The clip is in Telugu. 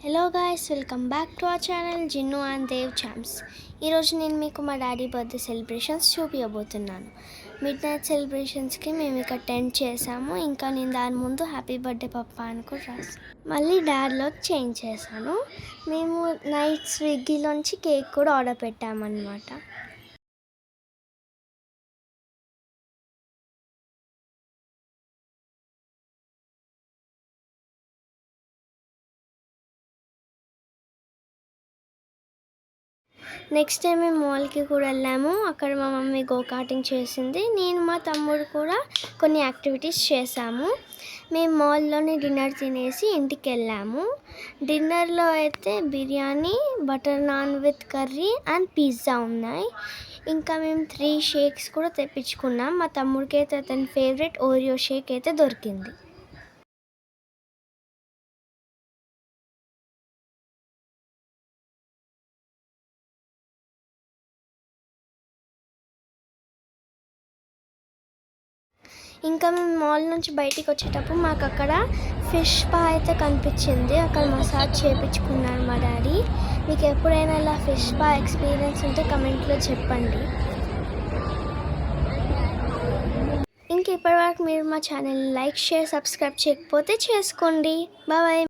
Hello guys, welcome back to our channel Jinnu and Dev champs. ఈరోజు నేను మీకు మా డాడీ బర్త్డే సెలబ్రేషన్స్ చూపించబోతున్నాను. మిడ్ నైట్ సెలబ్రేషన్స్కి మేము ఇక్కడ టెంట్ చేసాము. ఇంకా నేను దాని ముందు హ్యాపీ బర్త్డే పప్పా అని కూడా రాసాను. మళ్ళీ డాడ్లో చేంజ్ చేశాను. మేము నైట్ స్విగ్గీలోంచి కేక్ కూడా ఆర్డర్ పెట్టామన్నమాట. నెక్స్ట్ టైం మేము మాల్కి కూడా వెళ్ళాము. అక్కడ మా మమ్మీ గో కార్టింగ్ చేసింది. నేను మా తమ్ముడు కూడా కొన్ని యాక్టివిటీస్ చేసాము. మేము మాల్లోనే డిన్నర్ తినేసి ఇంటికి వెళ్ళాము. డిన్నర్లో అయితే biryani, butter non with curry and pizza ఉన్నాయి. ఇంకా మేము 3 షేక్స్ కూడా తెప్పించుకున్నాం. మా తమ్ముడికి అయితే అతని ఫేవరెట్ ఓరియో షేక్ అయితే దొరికింది. ఇంకా మేము మాల్ నుంచి బయటికి వచ్చేటప్పుడు మాకు అక్కడ ఫిష్ స్పా అయితే కనిపించింది. అక్కడ మసాజ్ చేయించుకున్నాను మా డాడీ. మీకు ఎప్పుడైనా ఇలా ఫిష్ స్పా ఎక్స్పీరియన్స్ ఉంటే కమెంట్లో చెప్పండి. ఇంక ఇప్పటివరకు మీరు మా ఛానల్ లైక్, షేర్, సబ్స్క్రైబ్ చేయకపోతే చేసుకోండి. బాయ్.